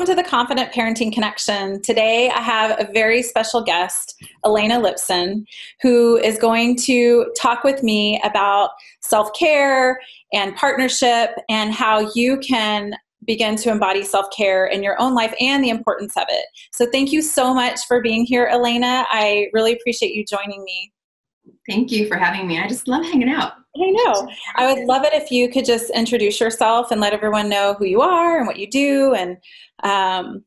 to the Confident Parenting Connection. Today I have a very special guest, Elena Lipson, who is going to talk with me about self-care and partnership and how you can begin to embody self-care in your own life and the importance of it. So thank you so much for being here, Elena. I really appreciate you joining me. Thank you for having me. I just love hanging out. I know. I would love it if you could just introduce yourself and let everyone know who you are and what you do, and go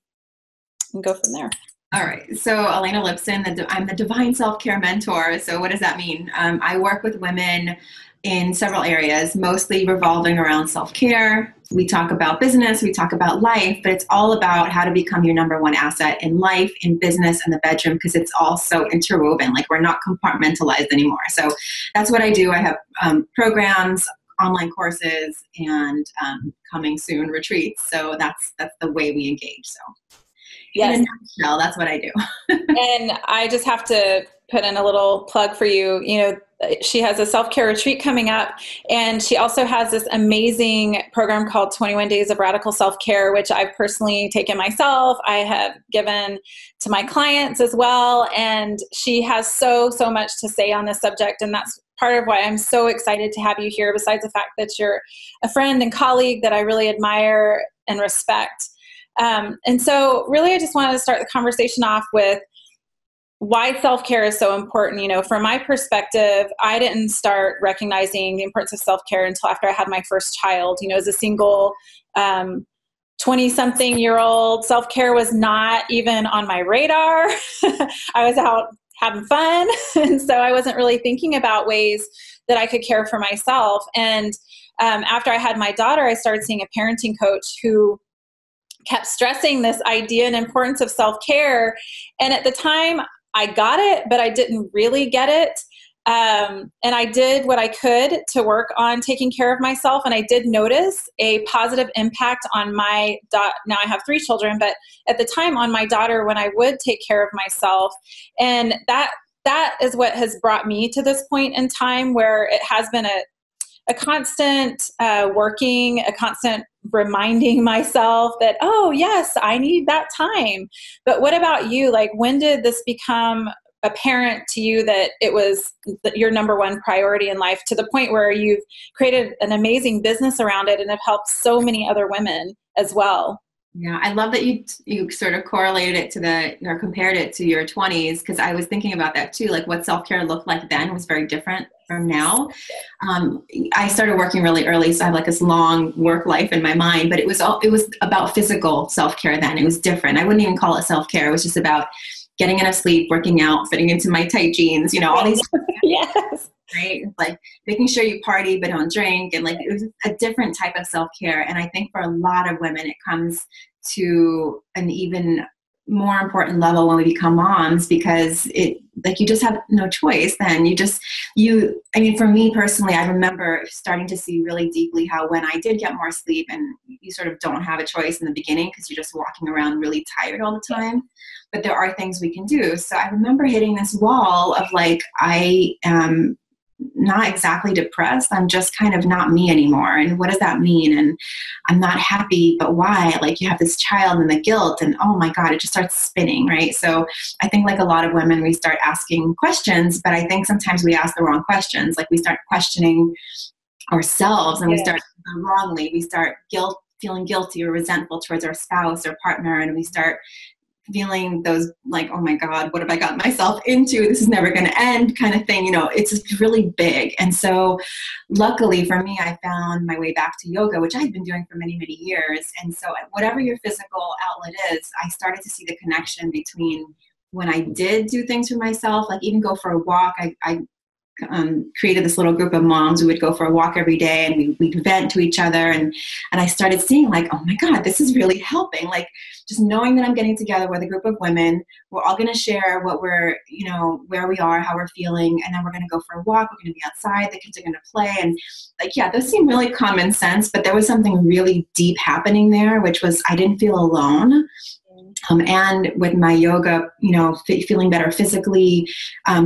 from there. All right. So Elena Lipson, I'm the Divine Self-Care Mentor. So what does that mean? I work with women in several areas, mostly revolving around self-care. We talk about business, we talk about life, but it's all about how to become your number one asset in life, in business, and the bedroom, because it's all so interwoven. Like, we're not compartmentalized anymore. So that's what I do. I have programs, online courses, and coming soon retreats. So that's the way we engage. So yes. In a nutshell, that's what I do. And I just have to put in a little plug for you. You know, she has a self-care retreat coming up, and she also has this amazing program called 21 Days of Radical Self-Care, which I've personally taken myself. I have given to my clients as well. And she has so much to say on this subject. And that's part of why I'm so excited to have you here, besides the fact that you're a friend and colleague that I really admire and respect. And so really, I just wanted to start the conversation off with why self-care is so important. You know, from my perspective, I didn't start recognizing the importance of self-care until after I had my first child. You know, as a single 20-something-year-old, self-care was not even on my radar. I was out having fun. And so I wasn't really thinking about ways that I could care for myself. And after I had my daughter, I started seeing a parenting coach who kept stressing this idea and importance of self-care. And at the time, I got it, but I didn't really get it. And I did what I could to work on taking care of myself. And I did notice a positive impact on my now I have 3 children, but at the time on my daughter, when I would take care of myself. And that is what has brought me to this point in time, where it has been a constant working, a constant reminding myself that, oh yes, I need that time. But what about you? Like, when did this become apparent to you that it was your number one priority in life, to the point where you've created an amazing business around it and have helped so many other women as well? Yeah, I love that you sort of correlated it or compared it to your 20s, because I was thinking about that too. Like, what self-care looked like then was very different from now. I started working really early, so I have like this long work life in my mind, but it was about physical self-care then. It was different. I wouldn't even call it self-care. It was just about getting enough sleep, working out, fitting into my tight jeans, you know, all these yes. Right? It's like making sure you party but don't drink, and like it was a different type of self-care. And I think for a lot of women, it comes to an even more important level when we become moms, because you just have no choice then. I mean, for me personally, I remember starting to see really deeply how when I did get more sleep, and you sort of don't have a choice in the beginning because you're just walking around really tired all the time, but there are things we can do. So I remember hitting this wall of like, I am not exactly depressed. I'm just kind of not me anymore. And what does that mean? And I'm not happy, but why? Like, you have this child and the guilt, and oh my God, it just starts spinning, right? So I think, like a lot of women, we start asking questions, but I think sometimes we ask the wrong questions. Like, we start questioning ourselves, and we start wrongly. We start feeling guilty or resentful towards our spouse or partner, and we start feeling those like, oh my God, what have I gotten myself into? This is never going to end kind of thing. You know, it's really big. And so luckily for me, I found my way back to yoga, which I had been doing for many, many years. And so whatever your physical outlet is, I started to see the connection between when I did do things for myself, like even go for a walk. I created this little group of moms who would go for a walk every day, and we'd vent to each other. And I started seeing like, oh my God, this is really helping. Like, just knowing that I'm getting together with a group of women, we're all going to share what we're, you know, where we are, how we're feeling. And then we're going to go for a walk. We're going to be outside. The kids are going to play. And like, yeah, those seem really common sense, but there was something really deep happening there, which was I didn't feel alone. And with my yoga, you know, feeling better physically,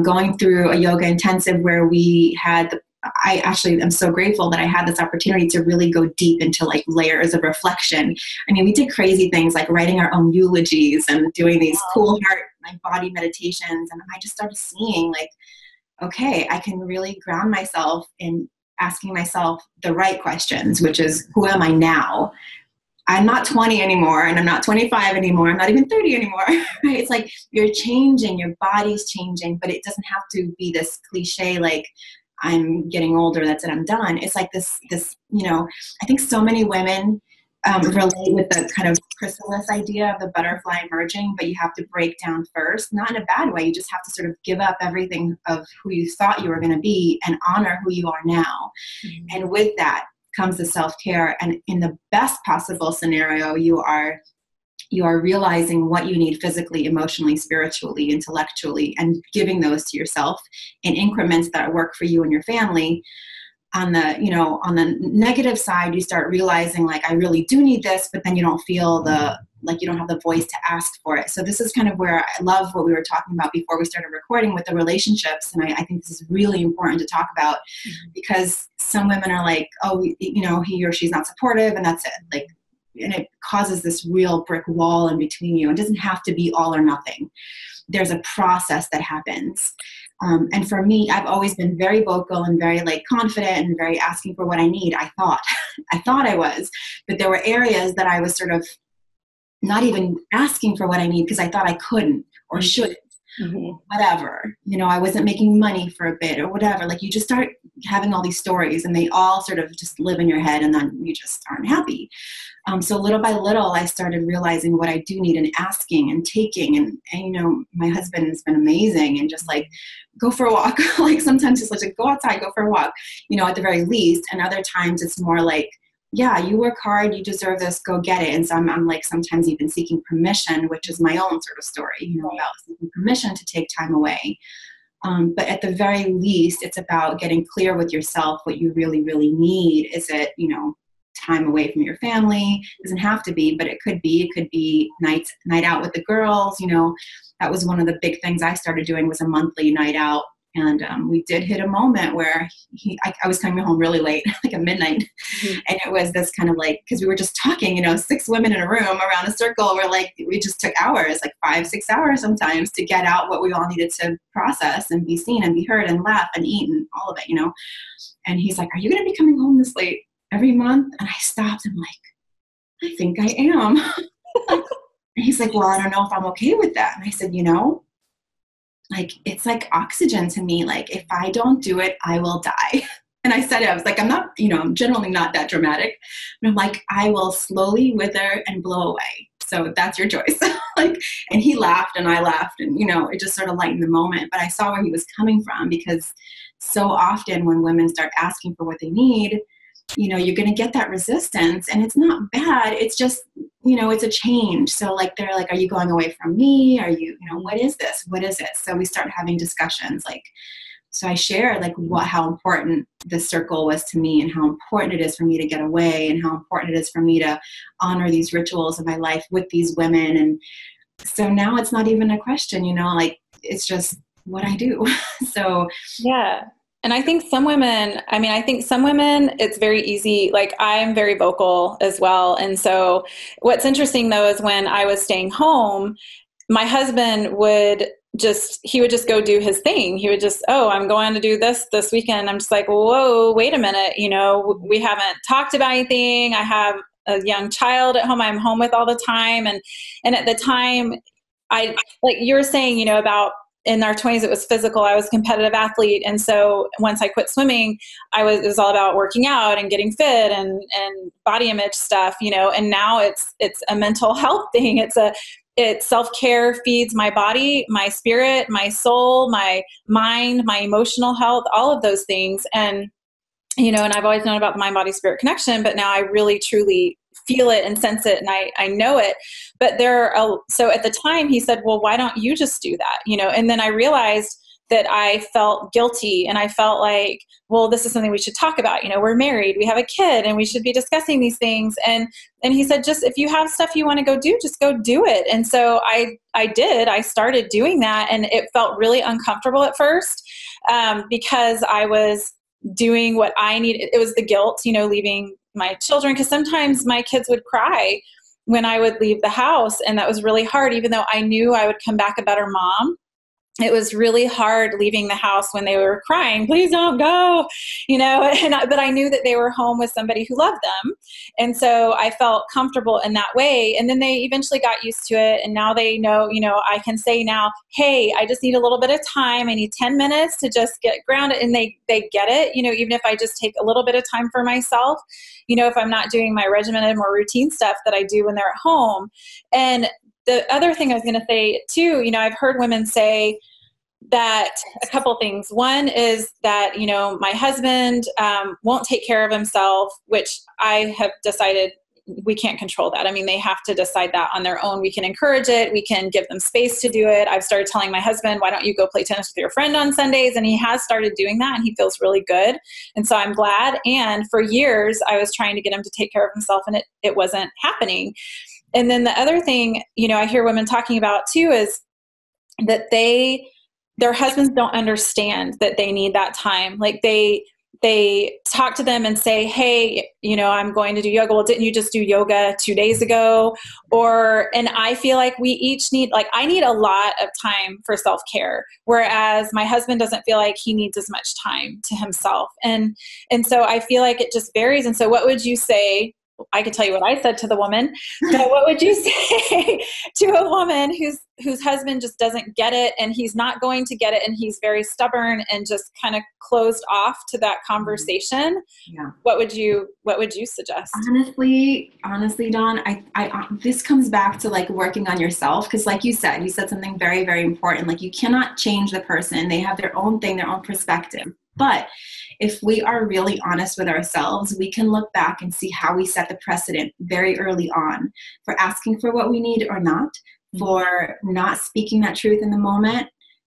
going through a yoga intensive where we had I actually am so grateful that I had this opportunity to really go deep into like layers of reflection. I mean, we did crazy things like writing our own eulogies and doing these cool heart, like body meditations. And I just started seeing like, okay, I can really ground myself in asking myself the right questions, which is, who am I now? I'm not 20 anymore, and I'm not 25 anymore. I'm not even 30 anymore. Right? It's like you're changing, your body's changing, but it doesn't have to be this cliche, like I'm getting older, that's it, I'm done. It's like this, I think so many women relate with the kind of chrysalis idea of the butterfly emerging, but you have to break down first, not in a bad way. You just have to sort of give up everything of who you thought you were going to be and honor who you are now. Mm-hmm. And with that comes the self-care. And in the best possible scenario, you are realizing what you need physically, emotionally, spiritually, intellectually, and giving those to yourself in increments that work for you and your family. On the negative side, you start realizing like, I really do need this, but then you don't feel you don't have the voice to ask for it. So this is kind of where I love what we were talking about before we started recording with the relationships. And I think this is really important to talk about, because some women are like, oh, he or she's not supportive, and that's it. Like, and it causes this real brick wall in between you. It doesn't have to be all or nothing. There's a process that happens. And for me, I've always been very vocal and very like confident and very asking for what I need. I thought I was, but there were areas that I was sort of not even asking for what I need because I thought I couldn't or shouldn't. Mm-hmm. Whatever, I wasn't making money for a bit or whatever. Like you just start having all these stories and they all sort of just live in your head, and then you just aren't happy. So little by little, I started realizing what I do need and asking and taking. And my husband's been amazing and just like, go for a walk. Like sometimes it's like, go outside, go for a walk, at the very least. And other times it's more like, yeah, you work hard, you deserve this, go get it. And so I'm like sometimes even seeking permission, which is my own sort of story, about seeking permission to take time away. But at the very least, it's about getting clear with yourself what you really, really need. Is it, time away from your family? It doesn't have to be, but it could be. It could be night out with the girls. That was one of the big things I started doing, was a monthly night out. And we did hit a moment where I was coming home really late, like at midnight. Mm-hmm. And it was this kind of like, because we were just talking, 6 women in a room around a circle. We're like, we just took hours, like 5-6 hours sometimes, to get out what we all needed to process and be seen and be heard and laugh and eat and all of it, And he's like, are you going to be coming home this late every month? And I stopped. I'm like, I think I am. And he's like, well, I don't know if I'm okay with that. And I said, like, it's like oxygen to me. Like, if I don't do it, I will die. And I said it, I was like, I'm not, I'm generally not that dramatic. But I'm like, I will slowly wither and blow away. So that's your choice. And he laughed and I laughed, and, it just sort of lightened the moment. But I saw where he was coming from, because so often when women start asking for what they need, you're going to get that resistance, and it's not bad. It's just, it's a change. So like, they're like, are you going away from me? Are you, what is this? What is it? So we start having discussions. So I shared like how important this circle was to me, and how important it is for me to get away, and how important it is for me to honor these rituals of my life with these women. And so now it's not even a question, like it's just what I do. So yeah. And I think some women, it's very easy. Like, I'm very vocal as well. And so what's interesting though, is when I was staying home, my husband would just go do his thing. He would just, I'm going to do this weekend. I'm just like, whoa, wait a minute. We haven't talked about anything. I have a young child at home I'm home with all the time. And at the time, I, like you were saying, about in our 20s, it was physical. I was a competitive athlete. And so once I quit swimming, it was all about working out and getting fit and body image stuff, and now it's a mental health thing. It's self-care feeds my body, my spirit, my soul, my mind, my emotional health, all of those things. And, and I've always known about the mind, body, spirit connection, but now I really, truly feel it and sense it, and I know it. But so at the time he said, well, why don't you just do that? And then I realized that I felt guilty, and I felt like, well, this is something we should talk about. We're married, we have a kid, and we should be discussing these things. And he said, just, if you have stuff you want to go do, just go do it. And so I started doing that, and it felt really uncomfortable at first, because I was doing what I needed. It was the guilt, leaving my children, because sometimes my kids would cry when I would leave the house, and that was really hard. Even though I knew I would come back a better mom, it was really hard leaving the house when they were crying, please don't go, but I knew that they were home with somebody who loved them. And so I felt comfortable in that way. And then they eventually got used to it. And now they know, I can say now, hey, I just need a little bit of time. I need 10 minutes to just get grounded. And they get it, even if I just take a little bit of time for myself, if I'm not doing my regimented, more routine stuff that I do when they're at home. And the other thing I was going to say too, I've heard women say that a couple things. One is that, my husband won't take care of himself, which I have decided we can't control that. I mean, they have to decide that on their own. We can encourage it. We can give them space to do it. I've started telling my husband, why don't you go play tennis with your friend on Sundays? And he has started doing that, and he feels really good. And so I'm glad. And for years, I was trying to get him to take care of himself, and it wasn't happening. And then the other thing, I hear women talking about too, is that their husbands don't understand that they need that time. Like they talk to them and say, hey, I'm going to do yoga. Well, didn't you just do yoga 2 days ago? And I feel like we each need, I need a lot of time for self-care, whereas my husband doesn't feel like he needs as much time to himself. And so I feel like it just varies. And so what would you say? I could tell you what I said to the woman, but what would you say to a woman whose husband just doesn't get it, and he's not going to get it, and he's very stubborn and just kind of closed off to that conversation? Yeah. What would you suggest? Honestly, Dawn, I this comes back to working on yourself, because you said something very, very important. You cannot change the person. They have their own thing, their own perspective. But if we are really honest with ourselves, we can look back and see how we set the precedent very early on for asking for what we need or not, for not speaking that truth in the moment,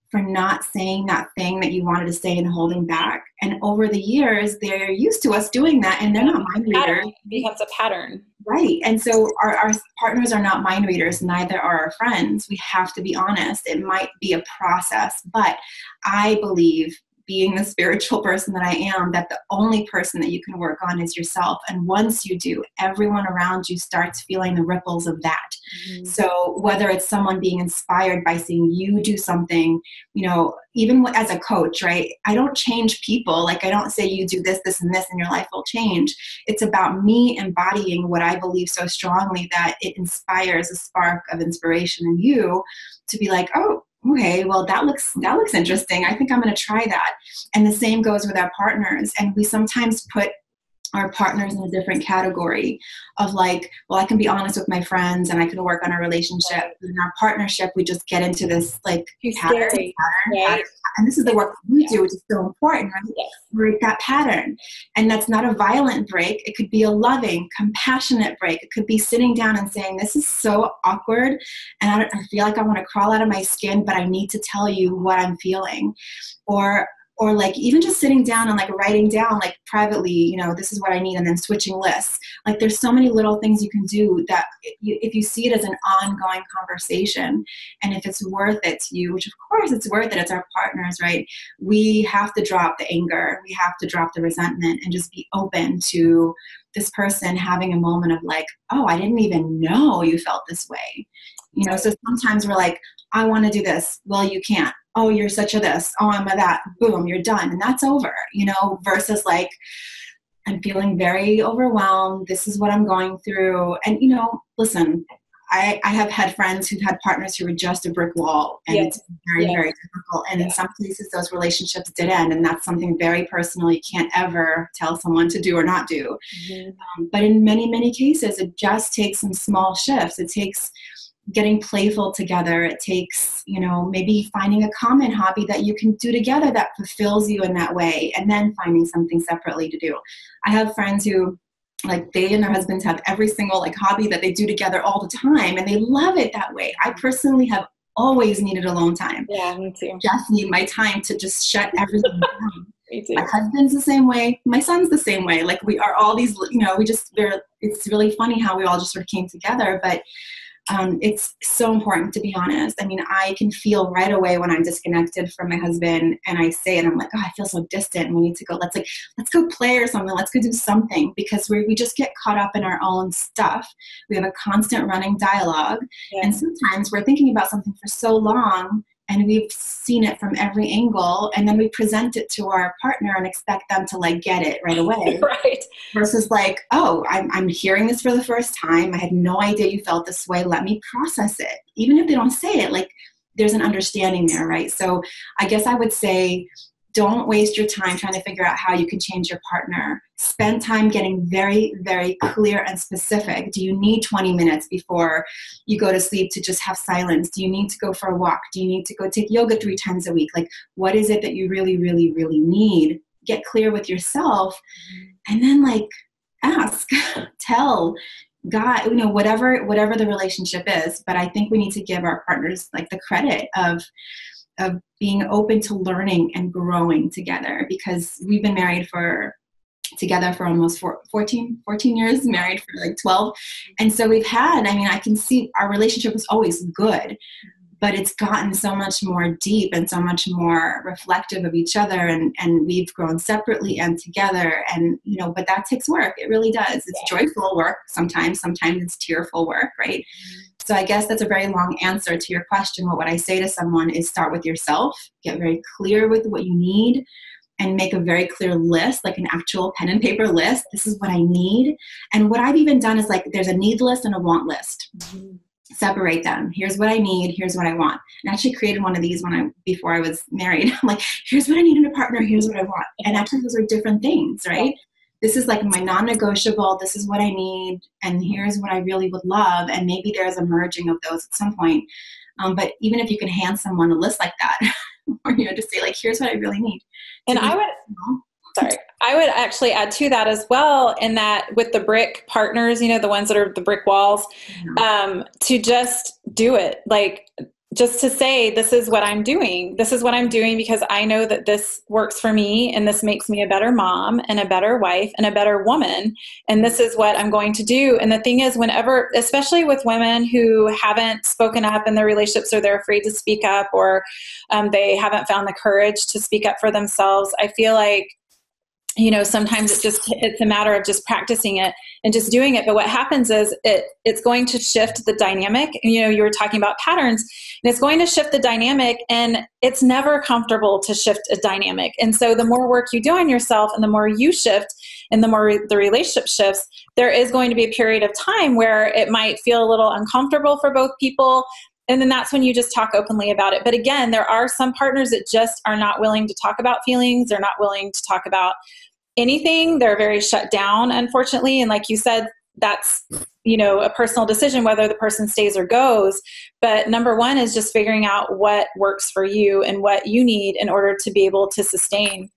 for not saying that thing that you wanted to say and holding back. And over the years, they're used to us doing that, and they're not mind readers. It becomes a pattern. Right. And so our partners are not mind readers, neither are our friends. We have to be honest. It might be a process, but I believe, being the spiritual person that I am, that the only person that you can work on is yourself. And once you do, everyone around you starts feeling the ripples of that. Mm-hmm. So whether it's someone being inspired by seeing you do something, even as a coach, right? I don't change people. I don't say you do this, this, and this, and your life will change. It's about me embodying what I believe so strongly that it inspires a spark of inspiration in you to be like, oh, okay, well, that looks interesting. I think I'm going to try that. And the same goes with our partners. And we sometimes put our partners in a different category of well, I can be honest with my friends and I can work on a relationship. In our partnership, we just get into this pattern. And this is the work we do, which is so important, right? Yes. Break that pattern. And that's not a violent break. It could be a loving, compassionate break. It could be sitting down and saying, this is so awkward, and I feel like I want to crawl out of my skin, but I need to tell you what I'm feeling. Or even just sitting down and writing down privately, this is what I need, and then switching lists. There's so many little things you can do that if you see it as an ongoing conversation, and if it's worth it to you, which of course it's worth it, it's our partners, right? We have to drop the anger, we have to drop the resentment, and just be open to this person having a moment of oh, I didn't even know you felt this way. So sometimes we're I want to do this. Well, you can't. Oh, you're such a this. Oh, I'm a that. Boom, you're done. And that's over, versus I'm feeling very overwhelmed. This is what I'm going through. And, listen, I have had friends who've had partners who were just a brick wall, and it's very, very difficult. And in some cases, those relationships did end. And that's something very personal. You can't ever tell someone to do or not do. Mm-hmm. But in many, many cases, it just takes some small shifts. It takes getting playful together. It takes, maybe finding a common hobby that you can do together that fulfills you in that way, and then finding something separately to do. I have friends who, they and their husbands have every single hobby that they do together all the time, and they love it that way. I personally have always needed alone time. Yeah, me too. Just need my time to just shut everything down. Me too. My husband's the same way. My son's the same way. We are all these, it's really funny how we all just sort of came together, but it's so important to be honest. I mean, I can feel right away when I'm disconnected from my husband, and I say it, I'm like, oh, I feel so distant. We need to go, let's go play or something. Let's go do something, because we just get caught up in our own stuff. We have a constant running dialogue. Yeah. And sometimes we're thinking about something for so long, and we've seen it from every angle, and then we present it to our partner and expect them to like get it right away. Right. Versus like, oh, I'm hearing this for the first time. I had no idea you felt this way. Let me process it. Even if they don't say it, like there's an understanding there, right? So I guess I would say, don't waste your time trying to figure out how you can change your partner. Spend time getting very, very clear and specific. Do you need 20 minutes before you go to sleep to just have silence? Do you need to go for a walk? Do you need to go take yoga 3 times a week? Like, what is it that you really, really, really need? Get clear with yourself, and then like ask, tell God, you know, whatever the relationship is. But I think we need to give our partners like the credit of being open to learning and growing together, because we've been married together for almost 14 years, married for like 12. And so we've had, I mean, I can see our relationship was always good, but it's gotten so much more deep and so much more reflective of each other. And we've grown separately and together. And, you know, but that takes work. It really does. It's joyful work sometimes it's tearful work, right? So I guess that's a very long answer to your question. What I say to someone is start with yourself, get very clear with what you need, and make a very clear list, like an actual pen and paper list. This is what I need. And what I've even done is like, there's a need list and a want list. Mm-hmm. Separate them. Here's what I need. Here's what I want. And I actually created one of these before I was married. I'm like, here's what I need in a partner. Here's what I want. And actually those are different things, right? This is like my non-negotiable. This is what I need. And here's what I really would love. And maybe there's a merging of those at some point. But even if you can hand someone a list like that, or, you know, just say like, here's what I really need. And I would actually add to that as well, in that with the brick partners, you know, the ones that are the brick walls, to just do it. Like, just to say, this is what I'm doing. This is what I'm doing because I know that this works for me, and this makes me a better mom and a better wife and a better woman. And this is what I'm going to do. And the thing is, whenever, especially with women who haven't spoken up in their relationships, or they're afraid to speak up, or they haven't found the courage to speak up for themselves, I feel like, you know, sometimes it's a matter of just practicing it and just doing it. But what happens is it's going to shift the dynamic. And, you know, you were talking about patterns, and it's going to shift the dynamic, and it's never comfortable to shift a dynamic. And so the more work you do on yourself, and the more you shift, and the more the relationship shifts, there is going to be a period of time where it might feel a little uncomfortable for both people. And then that's when you just talk openly about it. But again, there are some partners that just are not willing to talk about feelings. They're not willing to talk about anything. They're very shut down, unfortunately. And like you said, that's, you know, a personal decision whether the person stays or goes. But number one is just figuring out what works for you and what you need in order to be able to sustain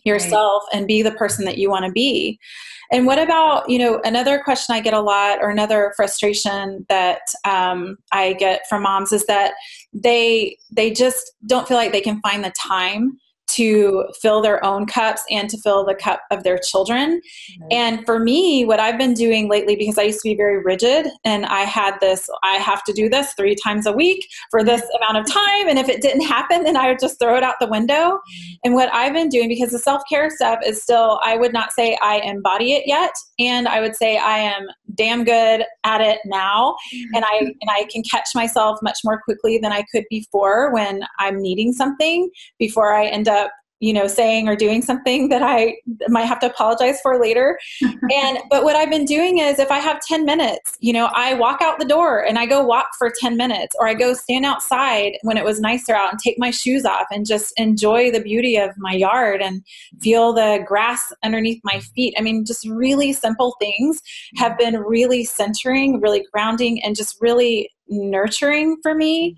yourself and be the person that you want to be. And what about, you know, another question I get a lot, or another frustration that I get from moms, is that they just don't feel like they can find the time to fill their own cups and to fill the cup of their children. Mm-hmm. And for me, what I've been doing lately, because I used to be very rigid, and I had this, I have to do this 3 times a week for this amount of time. And if it didn't happen, then I would just throw it out the window. And what I've been doing, because the self-care stuff is still, I would not say I embody it yet. And I would say I am damn good at it now. And I can catch myself much more quickly than I could before, when I'm needing something, before I end up, you know, saying or doing something that I might have to apologize for later. But what I've been doing is, if I have 10 minutes, you know, I walk out the door and I go walk for 10 minutes, or I go stand outside when it was nicer out and take my shoes off and just enjoy the beauty of my yard and feel the grass underneath my feet. I mean, just really simple things have been really centering, really grounding, and just really nurturing for me.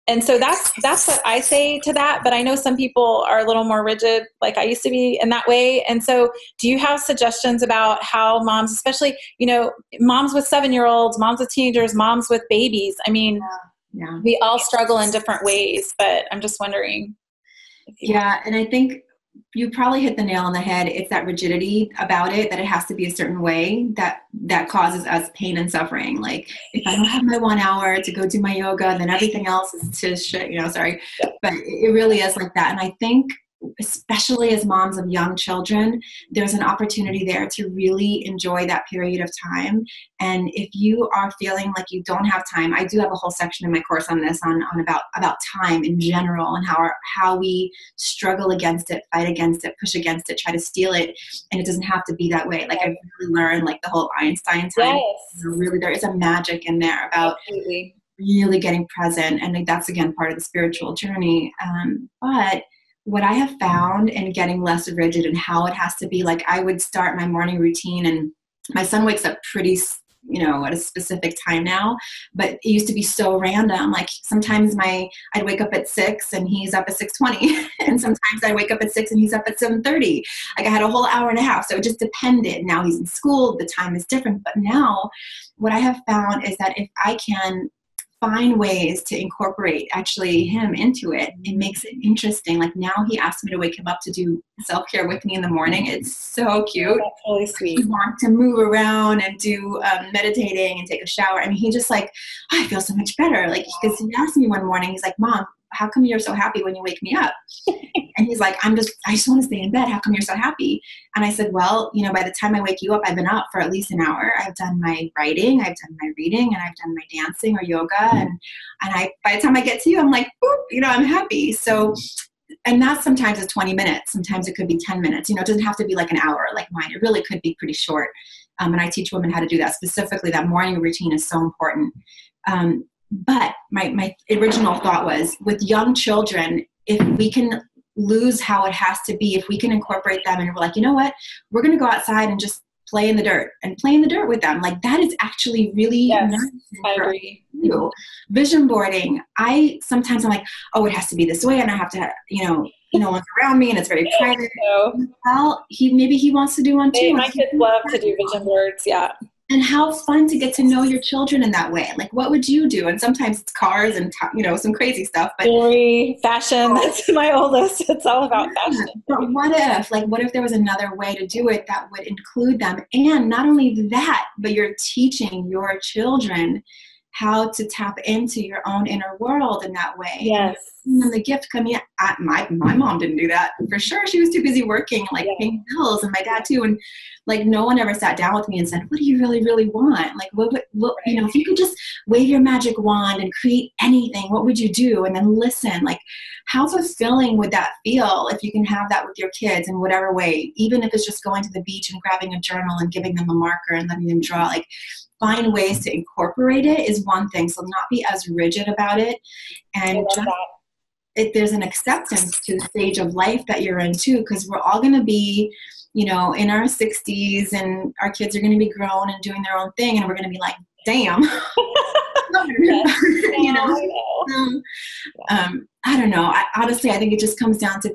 And so that's what I say to that. But I know some people are a little more rigid, like I used to be, in that way. And so do you have suggestions about how moms, especially, you know, moms with 7-year-olds, moms with teenagers, moms with babies, I mean, we all struggle in different ways, but I'm just wondering. Yeah. And I think you probably hit the nail on the head. It's that rigidity about it, that it has to be a certain way, that causes us pain and suffering. Like, if I don't have my 1 hour to go do my yoga, then everything else is to shit, sorry. But it really is like that. And I think, especially as moms of young children, there's an opportunity there to really enjoy that period of time. And if you are feeling like you don't have time, I do have a whole section in my course on this, on about time in general, and how we struggle against it, fight against it, push against it, try to steal it. And it doesn't have to be that way. Like, I've really learned, like, the whole Einstein time. Yes. Really, there is a magic in there about Absolutely. really getting present. And that's, again, part of the spiritual journey. But what I have found in getting less rigid and how it has to be, like, I would start my morning routine, and my son wakes up pretty, at a specific time now, but it used to be so random. Like, sometimes I'd wake up at 6 and he's up at 6:20. And sometimes I wake up at 6 and he's up at 7:30. Like, I had a whole hour and a half. So it just depended. Now he's in school, the time is different. But now what I have found is that if I can find ways to incorporate actually him into it, it makes it interesting. Like, now he asked me to wake him up to do self-care with me in the morning. It's so cute. That's really sweet. He wants to move around and do meditating and take a shower. I mean, he just like, oh, I feel so much better. Like, because he asked me one morning, he's like, Mom, how come you're so happy when you wake me up? And he's like, I just want to stay in bed. How come you're so happy? And I said, well, by the time I wake you up, I've been up for at least an hour. I've done my writing, I've done my reading, and I've done my dancing or yoga. And by the time I get to you, I'm like, boop, I'm happy. So, and that sometimes is 20 minutes. Sometimes it could be 10 minutes. It doesn't have to be like an hour like mine. It really could be pretty short. And I teach women how to do that. Specifically, that morning routine is so important. But my original thought was, with young children, if we can lose how it has to be, if we can incorporate them, and we're like, you know what, we're going to go outside and just play in the dirt with them. Like, that is actually really nice. I agree. Vision boarding. Sometimes I'm like, oh, it has to be this way, and I have to, no one's around me, and it's very private. Well, maybe he wants to do one too. My kids love to do vision boards. Yeah. And how fun to get to know your children in that way. Like, what would you do? And sometimes it's cars and, some crazy stuff. But jewelry, fashion, that's my oldest. It's all about fashion. But what if there was another way to do it that would include them? And not only that, but you're teaching your children how to tap into your own inner world in that way. Yes. And the gift coming, my mom didn't do that for sure. She was too busy working, paying bills, and my dad too. And no one ever sat down with me and said, what do you really, really want? Like, what if you could just wave your magic wand and create anything, what would you do? And then listen, like, how fulfilling would that feel if you can have that with your kids in whatever way, even if it's just going to the beach and grabbing a journal and giving them a marker and letting them draw. Like, find ways to incorporate it is one thing. So not be as rigid about it. And there's an acceptance to the stage of life that you're in too, because we're all going to be, in our 60s, and our kids are going to be grown and doing their own thing. And we're going to be like, damn. I don't know. Honestly, I think it just comes down to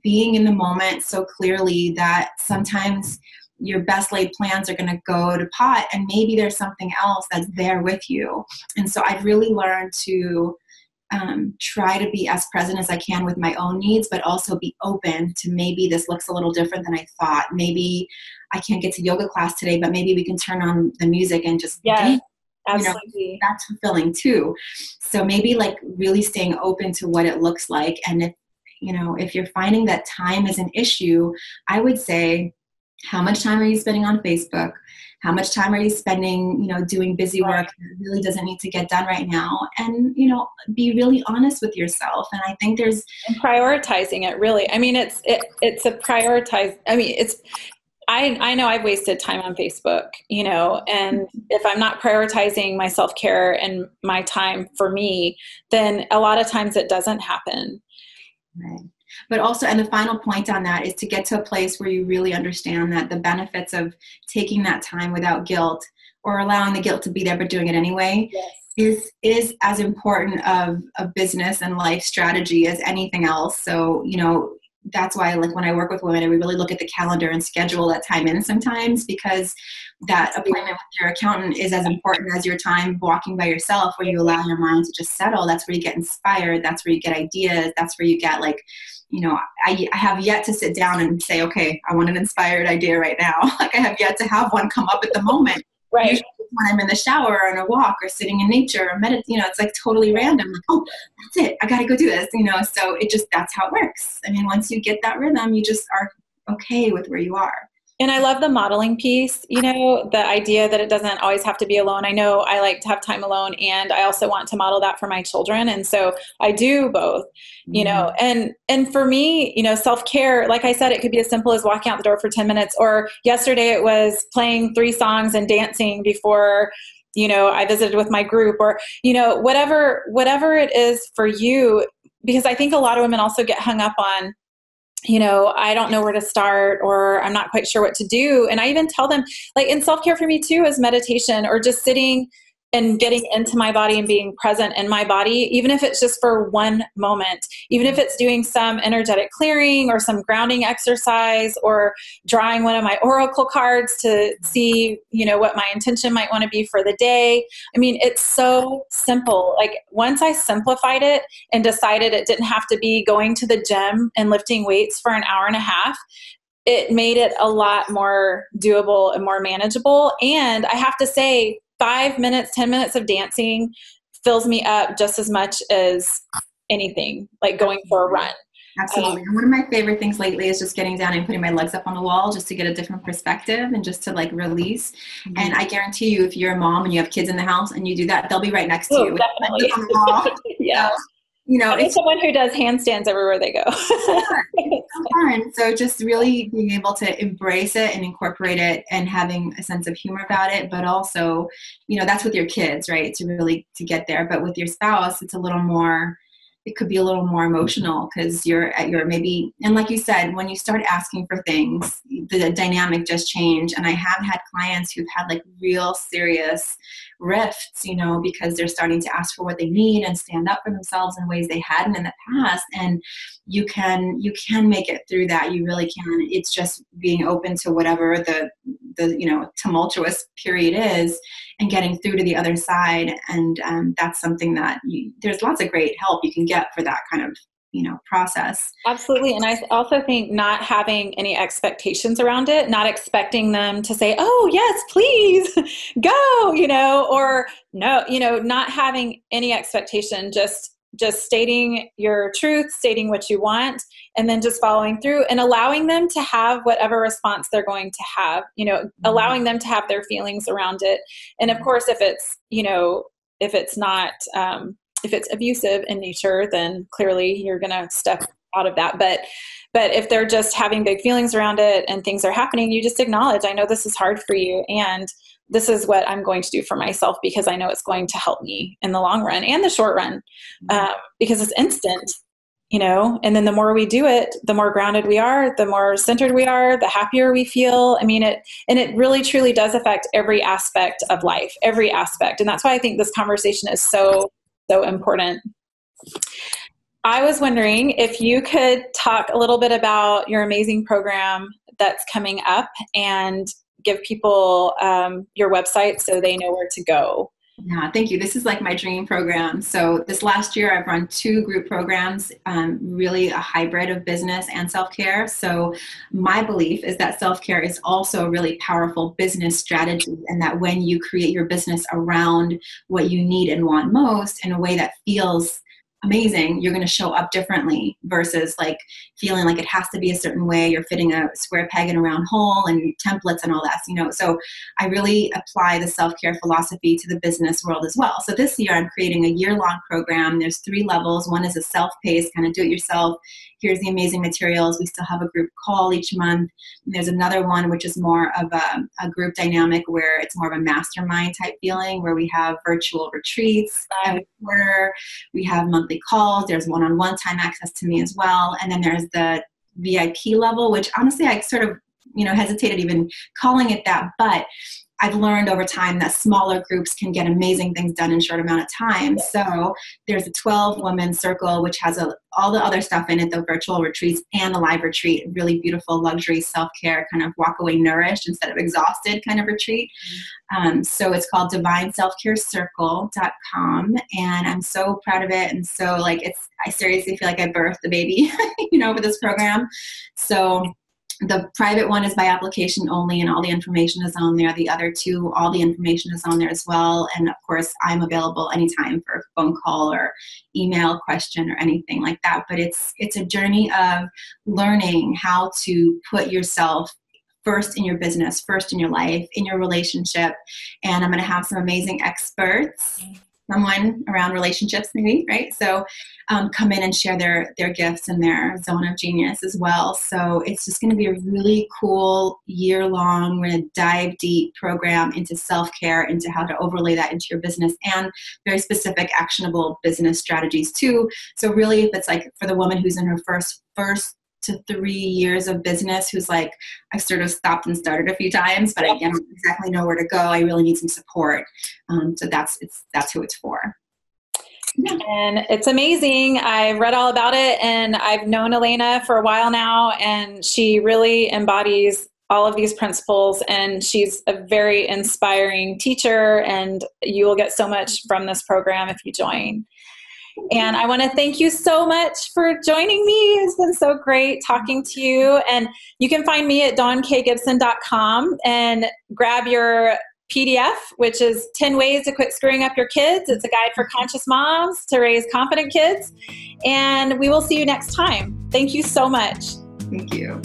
being in the moment so clearly that sometimes your best laid plans are going to go to pot, and maybe there's something else that's there with you. And so I've really learned to try to be as present as I can with my own needs, but also be open to, maybe this looks a little different than I thought. Maybe I can't get to yoga class today, but maybe we can turn on the music and just dance. Absolutely. That's fulfilling too. So maybe really staying open to what it looks like. And if you're finding that time is an issue, I would say, how much time are you spending on Facebook? How much time are you spending, doing busy work that really doesn't need to get done right now? And, be really honest with yourself. And I think and prioritizing it, really. I mean, it's a prioritize. I mean, I know I've wasted time on Facebook, and if I'm not prioritizing my self-care and my time for me, then a lot of times it doesn't happen. Right. But also, and the final point on that is to get to a place where you really understand that the benefits of taking that time without guilt, or allowing the guilt to be there but doing it anyway, is as important of a business and life strategy as anything else. So, that's why, when I work with women, we really look at the calendar and schedule that time in sometimes, because that appointment with your accountant is as important as your time walking by yourself, where you allow your mind to just settle. That's where you get inspired. That's where you get ideas. That's where you get I have yet to sit down and say, okay, I want an inspired idea right now. Like I have yet to have one come up at the moment. Right. Usually when I'm in the shower or on a walk or sitting in nature or it's like totally random. Like, oh, that's it. I got to go do this, so that's how it works. I mean, once you get that rhythm, you just are okay with where you are. And I love the modeling piece, the idea that it doesn't always have to be alone. I know I like to have time alone, and I also want to model that for my children. And so I do both, and for me, self-care, like I said, it could be as simple as walking out the door for 10 minutes, or yesterday it was playing 3 songs and dancing before, I visited with my group, or, whatever it is for you, because I think a lot of women also get hung up on, I don't know where to start, or I'm not quite sure what to do. And I even tell them, like, in self-care for me too is meditation, or just sitting and getting into my body and being present in my body, even if it's just for one moment, even if it's doing some energetic clearing or some grounding exercise, or drawing one of my oracle cards to see, what my intention might want to be for the day. I mean, it's so simple. Like once I simplified it and decided it didn't have to be going to the gym and lifting weights for an hour and a half, it made it a lot more doable and more manageable. And I have to say, 5 minutes, 10 minutes of dancing fills me up just as much as anything, like going for a run. Absolutely. One of my favorite things lately is just getting down and putting my legs up on the wall just to get a different perspective and just to like release. Mm-hmm. And I guarantee you, if you're a mom and you have kids in the house and you do that, they'll be right next to you. Definitely. On the wall. Yeah. It's someone who does handstands everywhere they go. It's so fun. So just really being able to embrace it and incorporate it and having a sense of humor about it, but also, that's with your kids, right? To get there. But with your spouse, it could be a little more emotional because you're at your maybe, and like you said, when you start asking for things, the dynamic just change. And I have had clients who've had like real serious rifts, because they're starting to ask for what they need and stand up for themselves in ways they hadn't in the past. And you can make it through that. You really can. It's just being open to whatever the tumultuous period is and getting through to the other side. And that's something that there's lots of great help you can get for that kind of process. Absolutely. And I also think not having any expectations around it, not expecting them to say, oh yes, please go, or no, not having any expectation, just stating your truth, stating what you want, and then just following through and allowing them to have whatever response they're going to have, allowing them to have their feelings around it. And of course, if it's not, if it's abusive in nature, then clearly you're going to step out of that. But if they're just having big feelings around it and things are happening, you just acknowledge, I know this is hard for you, and this is what I'm going to do for myself because I know it's going to help me in the long run and the short run, because it's instant, and then the more we do it, the more grounded we are, the more centered we are, the happier we feel. I mean, it really truly does affect every aspect of life, every aspect. And that's why I think this conversation is so important. I was wondering if you could talk a little bit about your amazing program that's coming up and give people your website so they know where to go. Yeah, thank you. This is like my dream program. So this last year I've run 2 group programs, really a hybrid of business and self-care. So my belief is that self-care is also a really powerful business strategy, and that when you create your business around what you need and want most in a way that feels amazing, you're going to show up differently versus like feeling like it has to be a certain way. You're fitting a square peg in a round hole and templates and all that, So I really apply the self-care philosophy to the business world as well. So this year I'm creating a year-long program. There's 3 levels. One is a self-paced, kind of do-it-yourself. Here's the amazing materials. We still have a group call each month. And there's another one which is more of a group dynamic where it's more of a mastermind type feeling, where we have virtual retreats every quarter. We have monthly calls. There's one-on-one time access to me as well. And then there's the VIP level, which honestly I sort of hesitated even calling it that, but I've learned over time that smaller groups can get amazing things done in a short amount of time. So there's a 12-woman circle, which has all the other stuff in it, the virtual retreats and the live retreat, really beautiful luxury self-care, kind of walk away nourished instead of exhausted kind of retreat. So it's called divineselfcarecircle.com. And I'm so proud of it. And so I seriously feel like I birthed the baby, with this program. So the private one is by application only, and all the information is on there. The other two, all the information is on there as well. And of course, I'm available anytime for a phone call or email question or anything like that. But it's a journey of learning how to put yourself first in your business, first in your life, in your relationship. And I'm going to have some amazing experts, someone around relationships maybe, right? So come in and share their gifts and their zone of genius as well. So it's just going to be a really cool year-long, we're going to dive deep program into self-care, into how to overlay that into your business, and very specific actionable business strategies too. So really, if it's like for the woman who's in her first to 3 years of business, who's like, I sort of stopped and started a few times, but I don't exactly know where to go. I really need some support. So that's who it's for. Yeah. And it's amazing. I've read all about it, and I've known Elena for a while now, and she really embodies all of these principles, and she's a very inspiring teacher, and you will get so much from this program if you join. And I want to thank you so much for joining me. It's been so great talking to you. And you can find me at dawnkgibson.com and grab your PDF, which is 10 ways to quit screwing up your kids. It's a guide for conscious moms to raise confident kids. And we will see you next time. Thank you so much. Thank you.